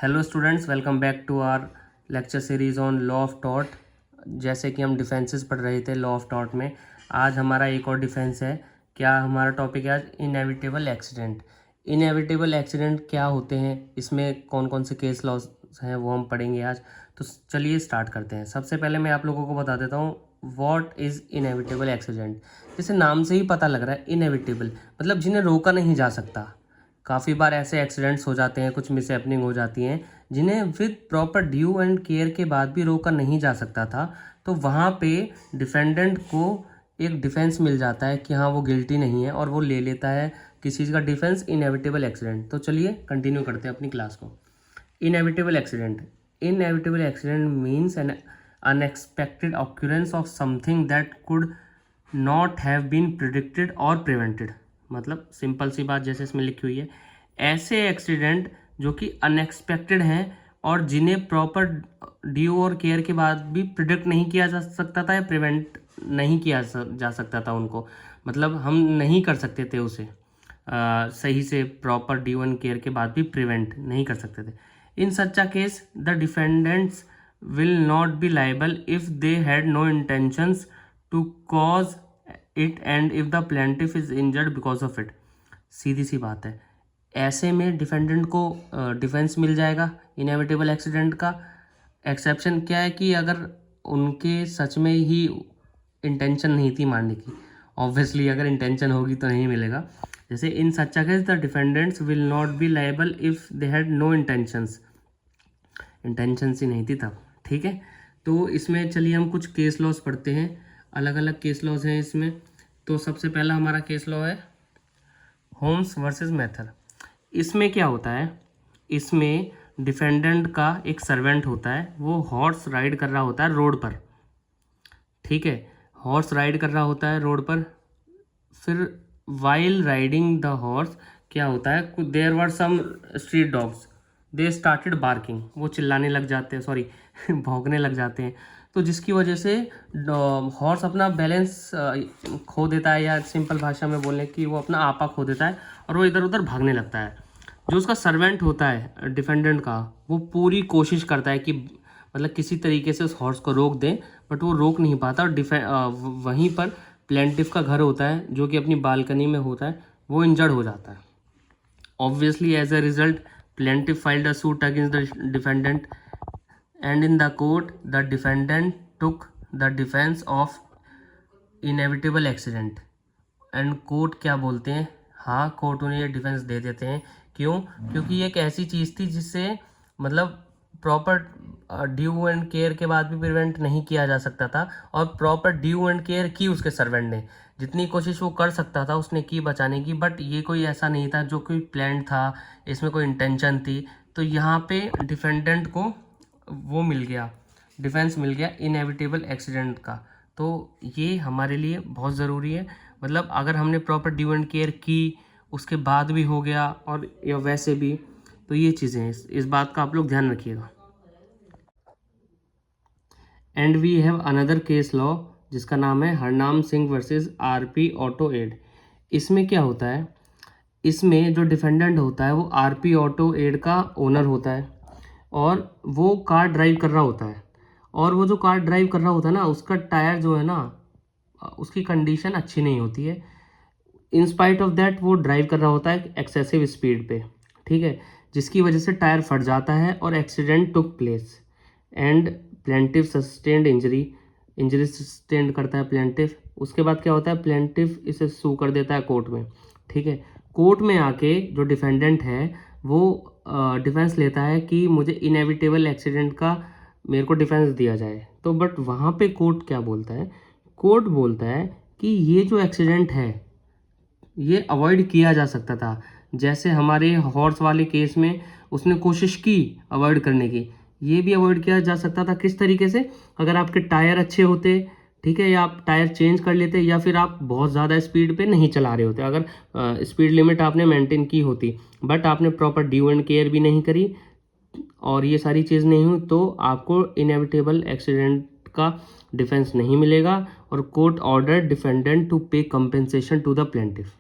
Hello students, welcome back to our lecture series on law of tort. जैसे कि हम defences पढ़ रहे थे लॉ ऑफ टॉर्ट में, आज हमारा एक और डिफेंस है। क्या हमारा टॉपिक है आज? Inevitable accident. इनएविटेबल एक्सीडेंट क्या होते हैं, इसमें कौन कौन से केस लॉज हैं वो हम पढ़ेंगे आज। तो चलिए स्टार्ट करते हैं। सबसे पहले मैं आप लोगों को बता देता हूँ व्हाट इज़ इनएविटेबल एक्सीडेंट। जैसे नाम से ही पता लग रहा है, इनएविटेबल मतलब जिन्हें रोका नहीं जा सकता। काफ़ी बार ऐसे एक्सीडेंट्स हो जाते हैं, कुछ मिसहैपनिंग हो जाती हैं जिन्हें with proper due and care के बाद भी रोका नहीं जा सकता था। तो वहाँ पे डिफेंडेंट को एक डिफेंस मिल जाता है कि हाँ वो गिल्टी नहीं है, और वो ले लेता है किसी चीज़ का डिफेंस, इनएविटेबल एक्सीडेंट। तो चलिए कंटिन्यू करते हैं अपनी क्लास को। Inevitable accident. Inevitable accident means an unexpected occurrence of something that could not have been predicted और प्रिवेंटेड। मतलब सिंपल सी बात जैसे इसमें लिखी हुई है, ऐसे एक्सीडेंट जो कि अनएक्सपेक्टेड हैं और जिन्हें प्रॉपर ड्यू और केयर के बाद भी प्रिडिक्ट नहीं किया जा सकता था या प्रिवेंट नहीं किया जा सकता था उनको। मतलब हम नहीं कर सकते थे उसे सही से, प्रॉपर ड्यू एंड केयर के बाद भी प्रिवेंट नहीं कर सकते थे। In such a case the defendants will not be liable if they had no intentions to cause it and if the plaintiff is injured because of it. सीधी सी बात है, ऐसे में डिफेंडेंट को डिफेंस मिल जाएगा इनएविटेबल एक्सीडेंट का। Exception क्या है कि अगर उनके सच में ही इंटेंशन नहीं थी मारने की। ऑब्वियसली अगर इंटेंशन होगी तो नहीं मिलेगा। जैसे in such a case the defendants will not be liable if they had no intentions. Intentions ही नहीं थी तब, ठीक है। तो इसमें चलिए हम कुछ केस लॉज पढ़ते हैं। अलग अलग केस लॉज हैं इसमें। तो सबसे पहला हमारा केस लॉ है होम्स वर्सेस मैथर। इसमें क्या होता है, इसमें डिफेंडेंट का एक सर्वेंट होता है, वो हॉर्स राइड कर रहा होता है रोड पर, ठीक है। हॉर्स राइड कर रहा होता है रोड पर। फिर वाइल राइडिंग द हॉर्स क्या होता है, there were some street dogs, they started barking. वो चिल्लाने लग जाते हैं, सॉरी भौंकने लग जाते हैं। तो जिसकी वजह से हॉर्स अपना बैलेंस खो देता है, या सिंपल भाषा में बोलें कि वो अपना आपा खो देता है और वो इधर उधर भागने लगता है। जो उसका सर्वेंट होता है डिफेंडेंट का, वो पूरी कोशिश करता है कि मतलब किसी तरीके से उस हॉर्स को रोक दें, बट वो रोक नहीं पाता। और वहीं पर प्लेंटिफ का घर होता है जो कि अपनी बालकनी में होता है, वो इंजर्ड हो जाता है। Obviously as a result plaintiff filed a suit against the defendant and in the court the defendant took the defense of inevitable accident। And court क्या बोलते हैं, हाँ कोर्ट उन्हें ये डिफेंस दे देते हैं। क्यों? क्योंकि ये एक ऐसी चीज़ थी जिससे मतलब प्रॉपर ड्यू एंड केयर के बाद भी प्रिवेंट नहीं किया जा सकता था, और प्रॉपर ड्यू एंड केयर की उसके सर्वेंट ने, जितनी कोशिश वो कर सकता था उसने की बचाने की। बट ये कोई ऐसा नहीं था जो कोई प्लान था, इसमें कोई इंटेंशन थी। तो यहाँ पे डिफेंडेंट को वो मिल गया, डिफेंस मिल गया इनएविटेबल एक्सीडेंट का। तो ये हमारे लिए बहुत ज़रूरी है। मतलब अगर हमने प्रॉपर ड्यू एंड केयर की, उसके बाद भी हो गया और या वैसे भी, तो ये चीज़ें इस बात का आप लोग ध्यान रखिएगा। And we have another case law जिसका नाम है Harnam Singh versus RP auto एड। इसमें क्या होता है, इसमें जो डिफेंडेंट होता है वो आरपी ऑटो एड का ओनर होता है, और वो कार ड्राइव कर रहा होता है। और वो जो कार ड्राइव कर रहा होता है ना, उसका टायर जो है ना, उसकी कंडीशन अच्छी नहीं होती है। इन स्पाइट ऑफ दैट वो ड्राइव कर रहा होता है एक्सेसिव स्पीड पे, ठीक है, जिसकी वजह से टायर फट जाता है और accident took place and plaintiff sustained injury sustained करता है प्लेंटिफ। उसके बाद क्या होता है, प्लेंटिफ इसे सू कर देता है कोर्ट में, ठीक है। कोर्ट में आके जो डिफेंडेंट है वो डिफेंस लेता है कि मुझे इनएविटेबल एक्सीडेंट का मेरे को डिफेंस दिया जाए। तो बट वहाँ पे कोर्ट क्या बोलता है, कोर्ट बोलता है कि ये जो एक्सीडेंट है ये अवॉइड किया जा सकता था। जैसे हमारे हॉर्स वाले केस में उसने कोशिश की अवॉइड करने की, ये भी अवॉइड किया जा सकता था। किस तरीके से, अगर आपके टायर अच्छे होते, ठीक है, या आप टायर चेंज कर लेते, या फिर आप बहुत ज़्यादा स्पीड पे नहीं चला रहे होते, अगर स्पीड लिमिट आपने मेंटेन की होती, बट आपने प्रॉपर ड्यू एंड केयर भी नहीं करी और ये सारी चीज़ नहीं हुई, तो आपको इनएविटेबल एक्सीडेंट का डिफेंस नहीं मिलेगा। और कोर्ट ऑर्डर डिफेंडेंट टू पे कंपेंसेशन टू द प्लेंटिफ।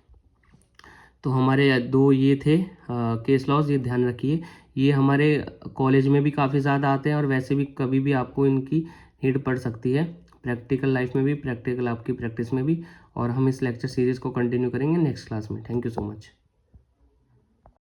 तो हमारे दो ये थे केस लॉज, ये ध्यान रखिए। ये हमारे कॉलेज में भी काफ़ी ज़्यादा आते हैं और वैसे भी कभी भी आपको इनकी नीड पड़ सकती है, प्रैक्टिकल लाइफ में भी, प्रैक्टिकल आपकी प्रैक्टिस में भी। और हम इस लेक्चर सीरीज़ को कंटिन्यू करेंगे नेक्स्ट क्लास में। Thank you so much.